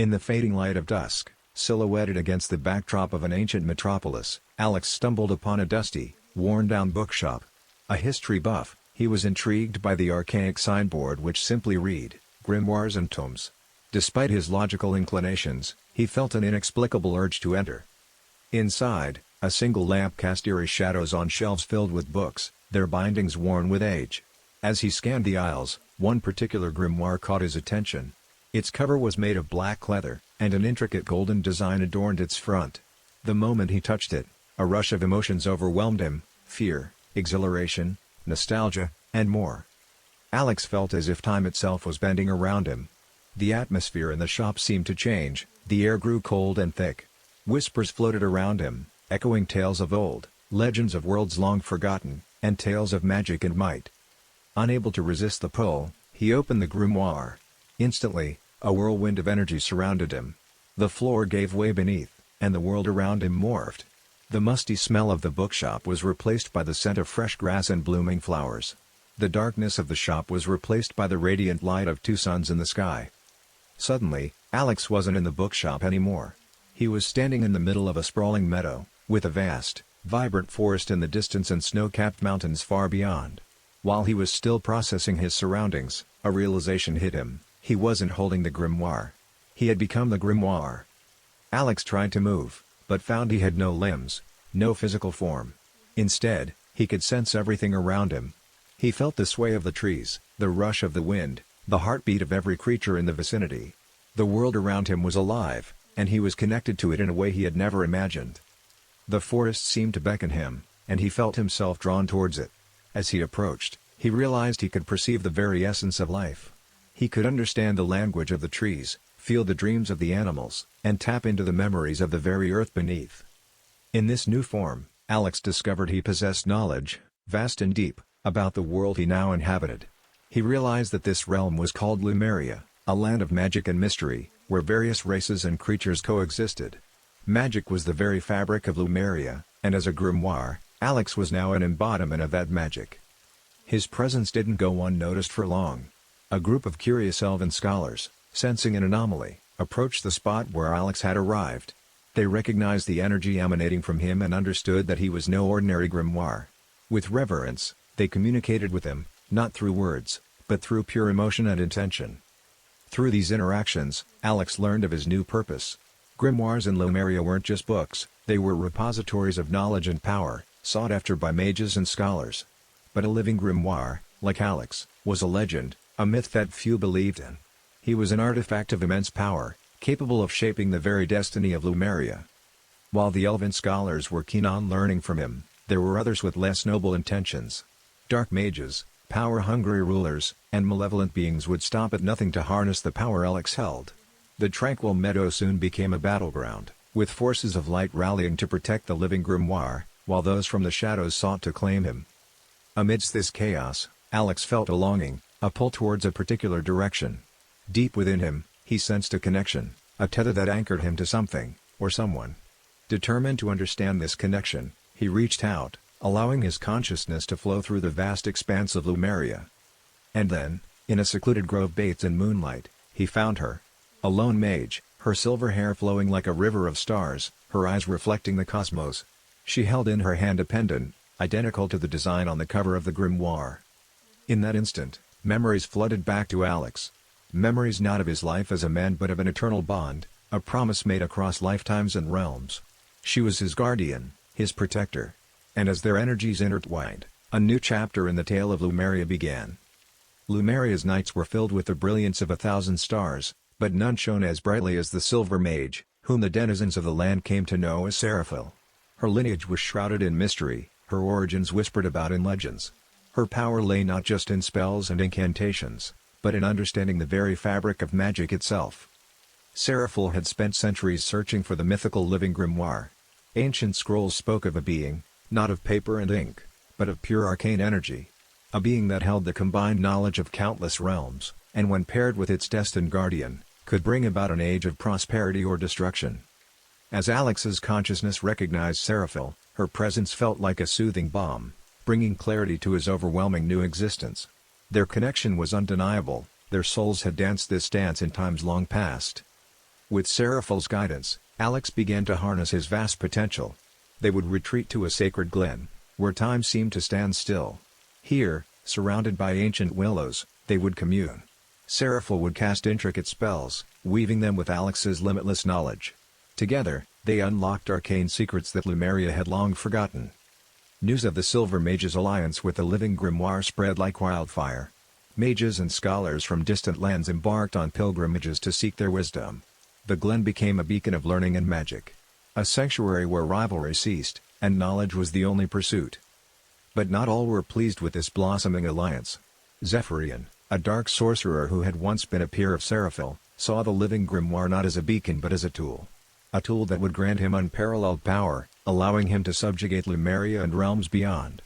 In the fading light of dusk, silhouetted against the backdrop of an ancient metropolis, Alex stumbled upon a dusty, worn-down bookshop. A history buff, he was intrigued by the archaic signboard which simply read, "Grimoires and Tomes." Despite his logical inclinations, he felt an inexplicable urge to enter. Inside, a single lamp cast eerie shadows on shelves filled with books, their bindings worn with age. As he scanned the aisles, one particular grimoire caught his attention. Its cover was made of black leather, and an intricate golden design adorned its front. The moment he touched it, a rush of emotions overwhelmed him: fear, exhilaration, nostalgia, and more. Alex felt as if time itself was bending around him. The atmosphere in the shop seemed to change, the air grew cold and thick. Whispers floated around him, echoing tales of old, legends of worlds long forgotten, and tales of magic and might. Unable to resist the pull, he opened the grimoire. Instantly, a whirlwind of energy surrounded him. The floor gave way beneath, and the world around him morphed. The musty smell of the bookshop was replaced by the scent of fresh grass and blooming flowers. The darkness of the shop was replaced by the radiant light of two suns in the sky. Suddenly, Alex wasn't in the bookshop anymore. He was standing in the middle of a sprawling meadow, with a vast, vibrant forest in the distance and snow-capped mountains far beyond. While he was still processing his surroundings, a realization hit him: he wasn't holding the grimoire. He had become the grimoire. Alex tried to move, but found he had no limbs, no physical form. Instead, he could sense everything around him. He felt the sway of the trees, the rush of the wind, the heartbeat of every creature in the vicinity. The world around him was alive, and he was connected to it in a way he had never imagined. The forest seemed to beckon him, and he felt himself drawn towards it. As he approached, he realized he could perceive the very essence of life. He could understand the language of the trees, feel the dreams of the animals, and tap into the memories of the very earth beneath. In this new form, Alex discovered he possessed knowledge, vast and deep, about the world he now inhabited. He realized that this realm was called Lumeria, a land of magic and mystery, where various races and creatures coexisted. Magic was the very fabric of Lumeria, and as a grimoire, Alex was now an embodiment of that magic. His presence didn't go unnoticed for long. A group of curious elven scholars, sensing an anomaly, approached the spot where Alex had arrived. They recognized the energy emanating from him and understood that he was no ordinary grimoire. With reverence, they communicated with him, not through words, but through pure emotion and intention. Through these interactions, Alex learned of his new purpose. Grimoires in Lumeria weren't just books, they were repositories of knowledge and power, sought after by mages and scholars. But a living grimoire, like Alex, was a legend, a myth that few believed in. He was an artifact of immense power, capable of shaping the very destiny of Lumeria. While the elven scholars were keen on learning from him, there were others with less noble intentions. Dark mages, power-hungry rulers, and malevolent beings would stop at nothing to harness the power Alex held. The tranquil meadow soon became a battleground, with forces of light rallying to protect the living grimoire, while those from the shadows sought to claim him. Amidst this chaos, Alex felt a longing, a pull towards a particular direction. Deep within him, he sensed a connection, a tether that anchored him to something, or someone. Determined to understand this connection, he reached out, allowing his consciousness to flow through the vast expanse of Lumeria. And then, in a secluded grove bathed in moonlight, he found her. A lone mage, her silver hair flowing like a river of stars, her eyes reflecting the cosmos. She held in her hand a pendant, identical to the design on the cover of the grimoire. In that instant, memories flooded back to Alex. Memories not of his life as a man but of an eternal bond, a promise made across lifetimes and realms. She was his guardian, his protector. And as their energies intertwined, a new chapter in the tale of Lumeria began. Lumeria's nights were filled with the brilliance of 1,000 stars, but none shone as brightly as the Silver Mage, whom the denizens of the land came to know as Seraphel. Her lineage was shrouded in mystery, her origins whispered about in legends. Her power lay not just in spells and incantations, but in understanding the very fabric of magic itself. Seraphel had spent centuries searching for the mythical living grimoire. Ancient scrolls spoke of a being, not of paper and ink, but of pure arcane energy. A being that held the combined knowledge of countless realms, and when paired with its destined guardian, could bring about an age of prosperity or destruction. As Alex's consciousness recognized Seraphel, her presence felt like a soothing balm, bringing clarity to his overwhelming new existence. Their connection was undeniable, their souls had danced this dance in times long past. With Seraphel's guidance, Alex began to harness his vast potential. They would retreat to a sacred glen, where time seemed to stand still. Here, surrounded by ancient willows, they would commune. Seraphel would cast intricate spells, weaving them with Alex's limitless knowledge. Together, they unlocked arcane secrets that Lumeria had long forgotten. News of the Silver Mage's alliance with the Living Grimoire spread like wildfire. Mages and scholars from distant lands embarked on pilgrimages to seek their wisdom. The glen became a beacon of learning and magic. A sanctuary where rivalry ceased, and knowledge was the only pursuit. But not all were pleased with this blossoming alliance. Zephyrian, a dark sorcerer who had once been a peer of Seraphel, saw the Living Grimoire not as a beacon but as a tool. A tool that would grant him unparalleled power, allowing him to subjugate Lumeria and realms beyond.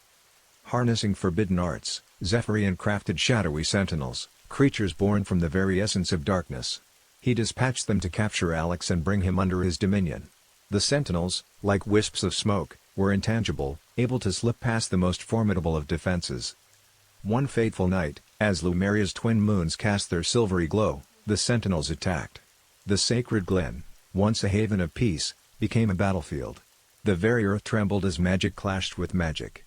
Harnessing forbidden arts, Zephyrian crafted shadowy sentinels, creatures born from the very essence of darkness. He dispatched them to capture Alex and bring him under his dominion. The sentinels, like wisps of smoke, were intangible, able to slip past the most formidable of defenses. One fateful night, as Lumeria's twin moons cast their silvery glow, the sentinels attacked. The sacred glen, once a haven of peace, became a battlefield. The very earth trembled as magic clashed with magic.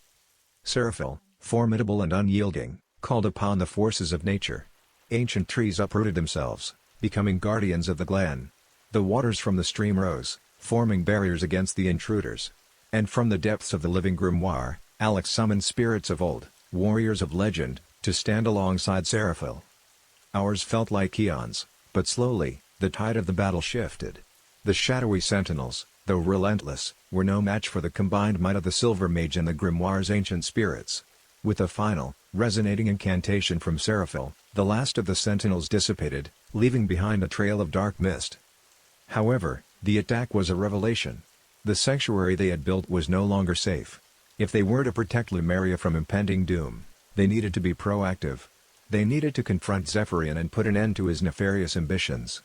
Seraphel, formidable and unyielding, called upon the forces of nature. Ancient trees uprooted themselves, becoming guardians of the glen. The waters from the stream rose, forming barriers against the intruders. And from the depths of the Living Grimoire, Alex summoned spirits of old, warriors of legend, to stand alongside Seraphel. Hours felt like eons, but slowly, the tide of the battle shifted. The shadowy sentinels, though relentless, were no match for the combined might of the Silver Mage and the Grimoire's ancient spirits. With a final, resonating incantation from Seraphel, the last of the sentinels dissipated, leaving behind a trail of dark mist. However, the attack was a revelation. The sanctuary they had built was no longer safe. If they were to protect Lumeria from impending doom, they needed to be proactive. They needed to confront Zephyrian and put an end to his nefarious ambitions.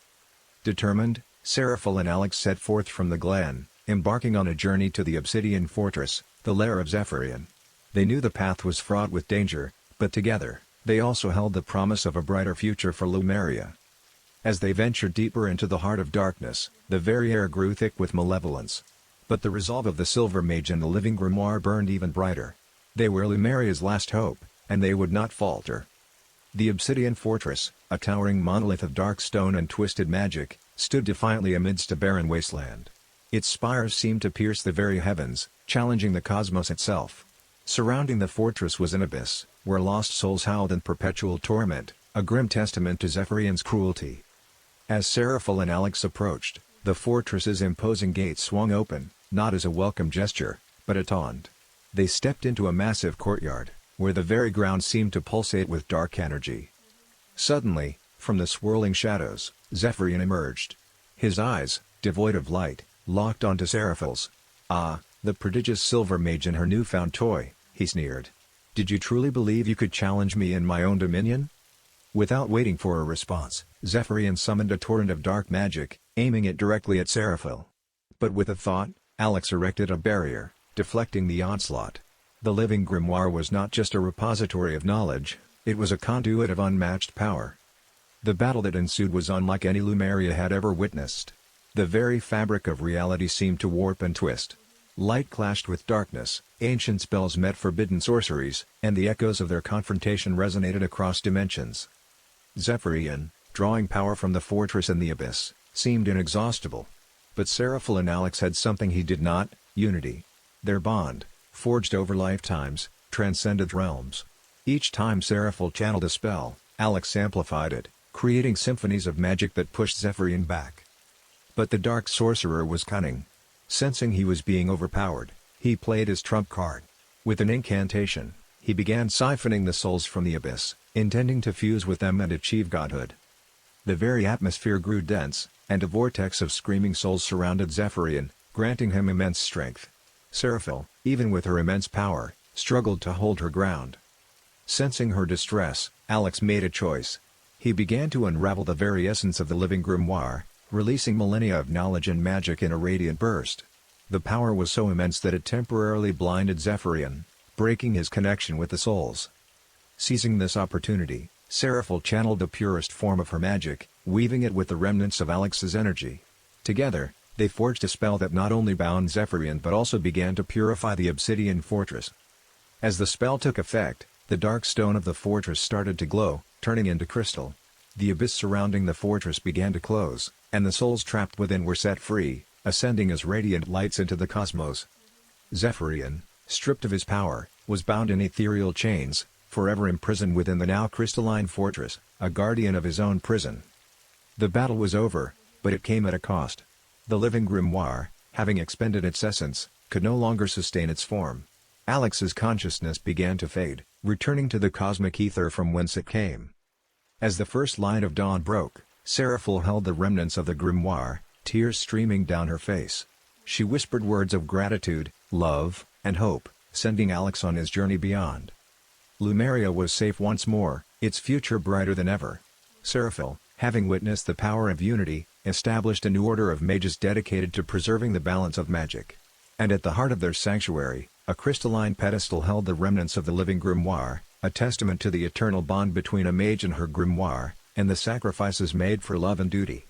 Determined, Seraphel and Alex set forth from the glen, embarking on a journey to the Obsidian Fortress, the lair of Zephyrian. They knew the path was fraught with danger, but together, they also held the promise of a brighter future for Lumeria. As they ventured deeper into the heart of darkness, the very air grew thick with malevolence. But the resolve of the Silver Mage and the Living Grimoire burned even brighter. They were Lumeria's last hope, and they would not falter. The Obsidian Fortress, a towering monolith of dark stone and twisted magic, stood defiantly amidst a barren wasteland. Its spires seemed to pierce the very heavens, challenging the cosmos itself. Surrounding the fortress was an abyss, where lost souls howled in perpetual torment, a grim testament to Zephyrian's cruelty. As Seraphel and Alex approached, the fortress's imposing gates swung open, not as a welcome gesture, but a taunt. They stepped into a massive courtyard, where the very ground seemed to pulsate with dark energy. Suddenly, from the swirling shadows, Zephyrian emerged. His eyes, devoid of light, locked onto Seraphel's. "Ah, the prodigious Silver Mage and her newfound toy," he sneered. "Did you truly believe you could challenge me in my own dominion?" Without waiting for a response, Zephyrian summoned a torrent of dark magic, aiming it directly at Seraphel. But with a thought, Alex erected a barrier, deflecting the onslaught. The Living Grimoire was not just a repository of knowledge, it was a conduit of unmatched power. The battle that ensued was unlike any Lumeria had ever witnessed. The very fabric of reality seemed to warp and twist. Light clashed with darkness, ancient spells met forbidden sorceries, and the echoes of their confrontation resonated across dimensions. Zephyrian, drawing power from the fortress and the abyss, seemed inexhaustible. But Seraphel and Alex had something he did not: unity. Their bond, forged over lifetimes, transcended realms. Each time Seraphel channeled a spell, Alex amplified it, creating symphonies of magic that pushed Zephyrian back. But the dark sorcerer was cunning. Sensing he was being overpowered, he played his trump card. With an incantation, he began siphoning the souls from the abyss, intending to fuse with them and achieve godhood. The very atmosphere grew dense, and a vortex of screaming souls surrounded Zephyrian, granting him immense strength. Seraphel, even with her immense power, struggled to hold her ground. Sensing her distress, Alex made a choice. He began to unravel the very essence of the Living Grimoire, releasing millennia of knowledge and magic in a radiant burst. The power was so immense that it temporarily blinded Zephyrian, breaking his connection with the souls. Seizing this opportunity, Seraphel channeled the purest form of her magic, weaving it with the remnants of Alex's energy. Together, they forged a spell that not only bound Zephyrian but also began to purify the obsidian fortress. As the spell took effect, the dark stone of the fortress started to glow, turning into crystal. The abyss surrounding the fortress began to close, and the souls trapped within were set free, ascending as radiant lights into the cosmos. Zephyrian, stripped of his power, was bound in ethereal chains, forever imprisoned within the now crystalline fortress, a guardian of his own prison. The battle was over, but it came at a cost. The Living Grimoire, having expended its essence, could no longer sustain its form. Alex's consciousness began to fade, returning to the cosmic ether from whence it came. As the first light of dawn broke, Seraphel held the remnants of the grimoire, tears streaming down her face. She whispered words of gratitude, love, and hope, sending Alex on his journey beyond. Lumeria was safe once more, its future brighter than ever. Seraphel, having witnessed the power of unity, established a new order of mages dedicated to preserving the balance of magic. And at the heart of their sanctuary, a crystalline pedestal held the remnants of the Living Grimoire, a testament to the eternal bond between a mage and her grimoire, and the sacrifices made for love and duty.